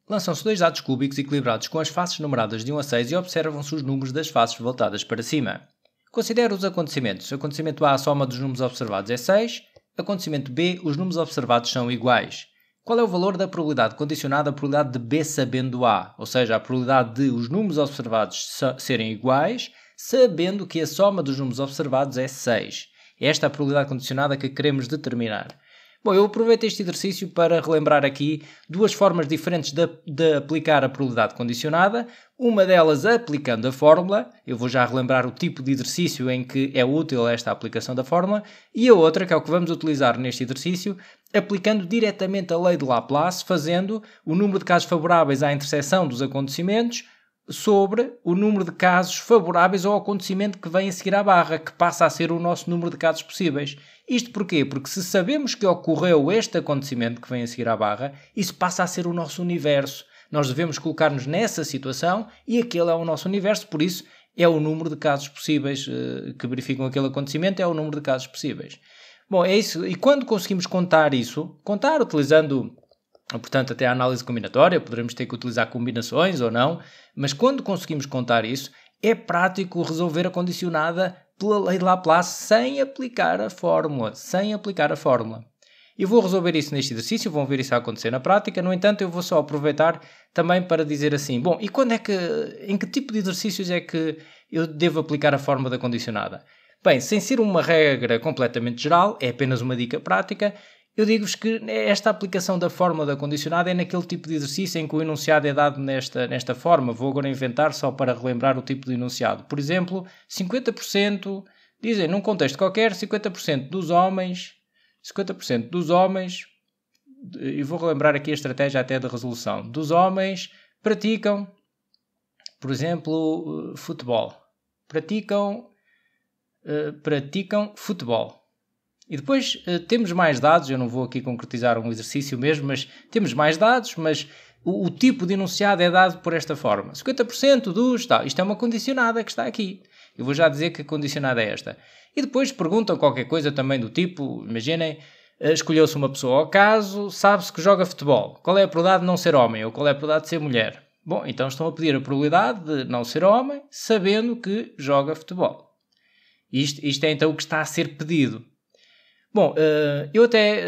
Lançam-se dois dados cúbicos equilibrados com as faces numeradas de 1 a 6 e observam-se os números das faces voltadas para cima. Considera os acontecimentos. O acontecimento A, a soma dos números observados é 6. Acontecimento B, os números observados são iguais. Qual é o valor da probabilidade condicionada à probabilidade de B sabendo A? Ou seja, a probabilidade de os números observados serem iguais, sabendo que a soma dos números observados é 6. Esta é a probabilidade condicionada que queremos determinar. Bom, eu aproveito este exercício para relembrar aqui duas formas diferentes de aplicar a probabilidade condicionada. Uma delas aplicando a fórmula, eu vou já relembrar o tipo de exercício em que é útil esta aplicação da fórmula, e a outra, que é o que vamos utilizar neste exercício, aplicando diretamente a lei de Laplace, fazendo o número de casos favoráveis à interseção dos acontecimentos sobre o número de casos favoráveis ao acontecimento que vem a seguir à barra, que passa a ser o nosso número de casos possíveis. Isto porquê? Porque se sabemos que ocorreu este acontecimento que vem a seguir à barra, isso passa a ser o nosso universo. Nós devemos colocar-nos nessa situação e aquele é o nosso universo, por isso é o número de casos possíveis que verificam aquele acontecimento, é o número de casos possíveis. Bom, é isso. E quando conseguimos contar isso, contar utilizando, portanto, até a análise combinatória, poderemos ter que utilizar combinações ou não, mas quando conseguimos contar isso, é prático resolver a condicionada pela lei de Laplace sem aplicar a fórmula. Eu vou resolver isso neste exercício, vão ver isso a acontecer na prática. No entanto, eu vou só aproveitar também para dizer assim, bom, e em que tipo de exercícios é que eu devo aplicar a fórmula da condicionada? Bem, sem ser uma regra completamente geral, é apenas uma dica prática, eu digo-vos que esta aplicação da fórmula da condicionada é naquele tipo de exercício em que o enunciado é dado nesta forma. Vou agora inventar só para relembrar o tipo de enunciado. Por exemplo, 50%, dizem num contexto qualquer, 50% dos homens, e vou relembrar aqui a estratégia até da resolução, dos homens praticam, por exemplo, futebol. Praticam futebol. E depois temos mais dados, eu não vou aqui concretizar um exercício mesmo, mas temos mais dados, mas o tipo de enunciado é dado por esta forma. 50% dos... Tá, isto é uma condicionada que está aqui. Eu vou já dizer que a condicionada é esta. E depois perguntam qualquer coisa também do tipo, imaginem, escolheu-se uma pessoa ao caso, sabe-se que joga futebol. Qual é a probabilidade de não ser homem ou qual é a probabilidade de ser mulher? Bom, então estão a pedir a probabilidade de não ser homem, sabendo que joga futebol. Isto é então o que está a ser pedido. Bom, eu até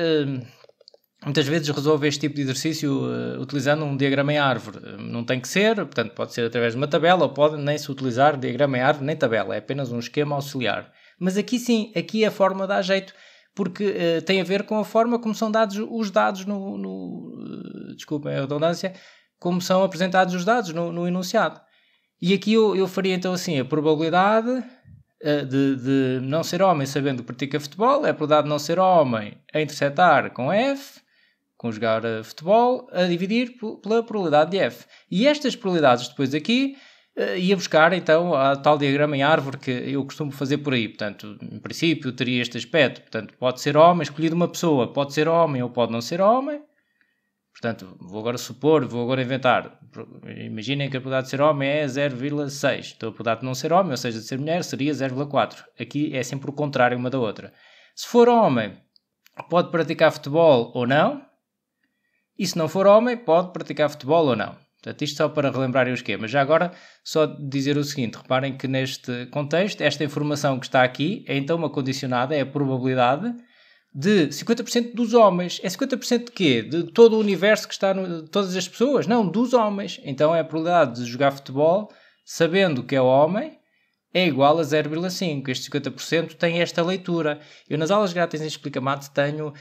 muitas vezes resolvo este tipo de exercício utilizando um diagrama em árvore. Não tem que ser, portanto pode ser através de uma tabela ou pode nem se utilizar diagrama em árvore nem tabela, é apenas um esquema auxiliar. Mas aqui sim, aqui a forma dá jeito, porque tem a ver com a forma como são dados os dados desculpem a redundância, como são apresentados os dados no enunciado. E aqui eu faria então assim, a probabilidade de não ser homem sabendo que pratica futebol, é a probabilidade de não ser homem a intersetar com F, conjugar futebol, a dividir pela probabilidade de F. E estas probabilidades depois aqui ia buscar então a tal diagrama em árvore que eu costumo fazer por aí. Portanto, em princípio teria este aspecto. Portanto, pode ser homem, escolhido uma pessoa, pode ser homem ou pode não ser homem. Portanto, vou agora inventar. Imaginem que a probabilidade de ser homem é 0,6. Então a probabilidade de não ser homem, ou seja, de ser mulher, seria 0,4. Aqui é sempre o contrário uma da outra. Se for homem, pode praticar futebol ou não. E se não for homem, pode praticar futebol ou não. Portanto, isto só para relembrarem o esquema. Já agora, só dizer o seguinte. Reparem que neste contexto, esta informação que está aqui é então uma condicionada, é a probabilidade de 50% dos homens. É 50% de quê? De todo o universo que está de todas as pessoas? Não, dos homens. Então é a probabilidade de jogar futebol sabendo que é homem é igual a 0,5. Este 50% tem esta leitura. Eu nas aulas grátis em Explica Maths tenho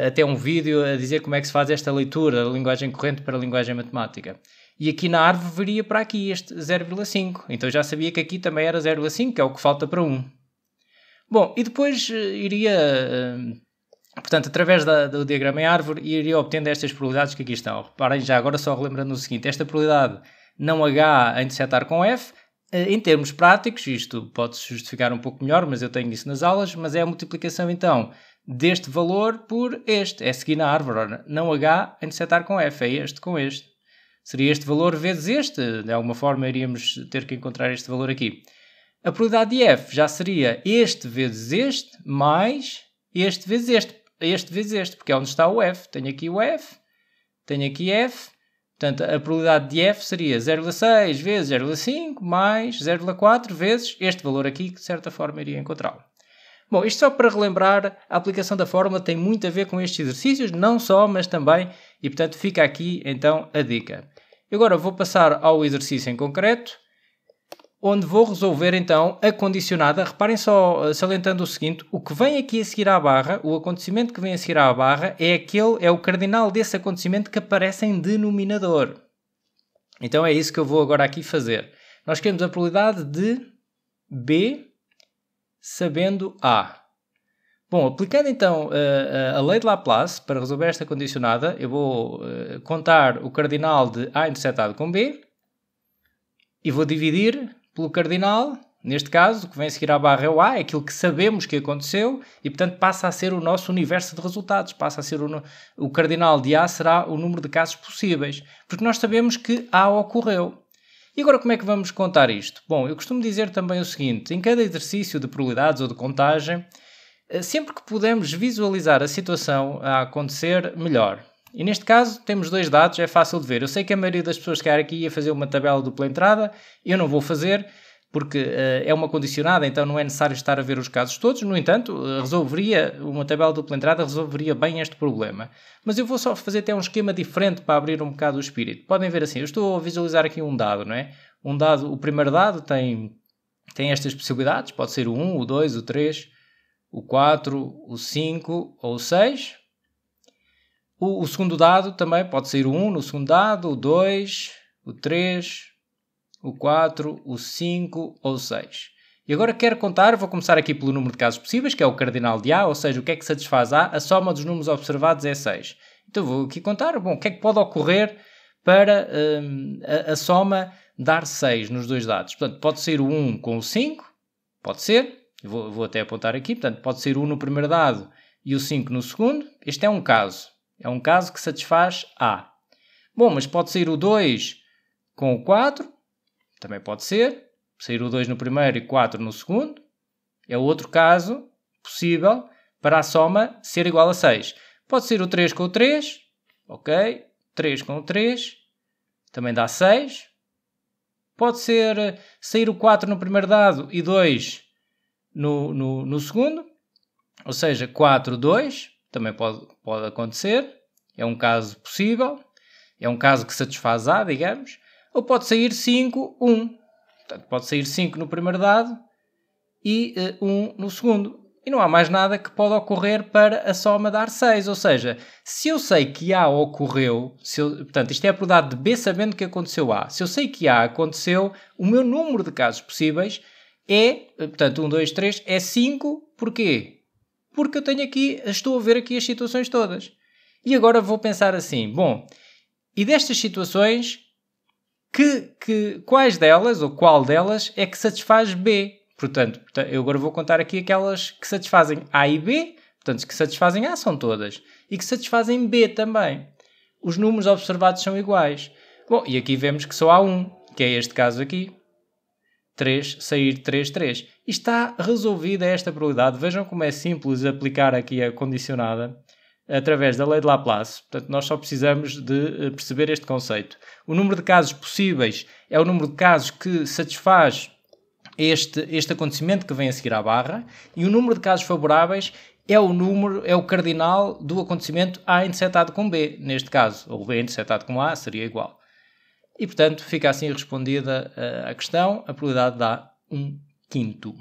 até um vídeo a dizer como é que se faz esta leitura da linguagem corrente para a linguagem matemática. E aqui na árvore viria para aqui este 0,5. Então já sabia que aqui também era 0,5, que é o que falta para 1. Bom, e depois iria... portanto, através do diagrama em árvore, iria obtendo estas probabilidades que aqui estão. Reparem já agora só relembrando o seguinte. Esta probabilidade não H a intersetar com F, em termos práticos, isto pode-se justificar um pouco melhor, mas eu tenho isso nas aulas, mas é a multiplicação então deste valor por este. É seguir na árvore. Ora, não H a intersetar com F, é este com este. Seria este valor vezes este. De alguma forma iríamos ter que encontrar este valor aqui. A probabilidade de F já seria este vezes este, mais este vezes este. Este vezes este, porque é onde está o F. Tenho aqui o F, tenho aqui F, Portanto, a probabilidade de F seria 0,6 vezes 0,5 mais 0,4 vezes este valor aqui, que de certa forma iria encontrá-lo. Bom, isto só para relembrar, a aplicação da fórmula tem muito a ver com estes exercícios, não só, mas também, e portanto fica aqui então a dica. Agora vou passar ao exercício em concreto, onde vou resolver então a condicionada. Reparem só, salientando o seguinte, o que vem aqui a seguir à barra, o acontecimento que vem a seguir à barra, é o cardinal desse acontecimento que aparece em denominador. Então é isso que eu vou agora aqui fazer. Nós queremos a probabilidade de B sabendo A. Bom, aplicando então a lei de Laplace para resolver esta condicionada, eu vou contar o cardinal de A intersetado com B e vou dividir pelo cardinal, neste caso, o que vem a seguir à barra é o A, é aquilo que sabemos que aconteceu e, portanto, passa a ser o nosso universo de resultados, passa a ser o cardinal de A será o número de casos possíveis, porque nós sabemos que A ocorreu. E agora como é que vamos contar isto? Bom, eu costumo dizer também o seguinte, em cada exercício de probabilidades ou de contagem, sempre que pudermos visualizar a situação a acontecer, melhor. E neste caso temos dois dados, é fácil de ver. Eu sei que a maioria das pessoas que aqui ia fazer uma tabela dupla entrada, eu não vou fazer, porque é uma condicionada, então não é necessário estar a ver os casos todos. No entanto, uma tabela dupla entrada resolveria bem este problema. Mas eu vou só fazer até um esquema diferente para abrir um bocado o espírito. Podem ver assim, eu estou a visualizar aqui um dado, não é? Um dado, o primeiro dado tem estas possibilidades, pode ser o 1, o 2, o 3, o 4, o 5 ou o 6. O segundo dado também pode ser o 1 no segundo dado, o 2, o 3, o 4, o 5 ou o 6. E agora quero contar, vou começar aqui pelo número de casos possíveis, que é o cardinal de A, ou seja, o que é que satisfaz A, a soma dos números observados é 6. Então vou aqui contar, bom, o que é que pode ocorrer para a soma dar 6 nos dois dados. Portanto, pode ser o 1 com o 5, pode ser, vou até apontar aqui, portanto, pode ser o 1 no primeiro dado e o 5 no segundo. Este é um caso. É um caso que satisfaz A. Bom, mas pode ser o 2 com o 4. Também pode ser. Sair o 2 no primeiro e 4 no segundo. É outro caso possível para a soma ser igual a 6. Pode ser o 3 com o 3. Ok. 3 com o 3. Também dá 6. Pode ser sair o 4 no primeiro dado e 2 no segundo. Ou seja, 4, 2. Também pode acontecer, é um caso possível, é um caso que satisfaz A, digamos, ou pode sair 5, 1. Portanto, pode sair 5 no primeiro dado e 1 no segundo. E não há mais nada que pode ocorrer para a soma dar 6. Ou seja, se eu sei que A ocorreu, portanto, isto é a probabilidade de B sabendo que aconteceu A. Se eu sei que A aconteceu, o meu número de casos possíveis é, portanto, 1, 2, 3, é 5. Porquê? Porque eu tenho aqui, estou a ver aqui as situações todas. E agora vou pensar assim, bom, e destas situações, quais delas, ou qual delas, é que satisfaz B? Portanto, eu agora vou contar aqui aquelas que satisfazem A e B, portanto, as que satisfazem A são todas, e que satisfazem B também. Os números observados são iguais. Bom, e aqui vemos que só há um, que é este caso aqui. 3, sair 3, 3. E está resolvida esta probabilidade. Vejam como é simples aplicar aqui a condicionada através da lei de Laplace. Portanto, nós só precisamos de perceber este conceito. O número de casos possíveis é o número de casos que satisfaz este acontecimento que vem a seguir à barra, e o número de casos favoráveis é o cardinal do acontecimento A intersetado com B, neste caso, ou B intersetado com A seria igual. E, portanto, fica assim respondida a questão. A probabilidade dá 1/5.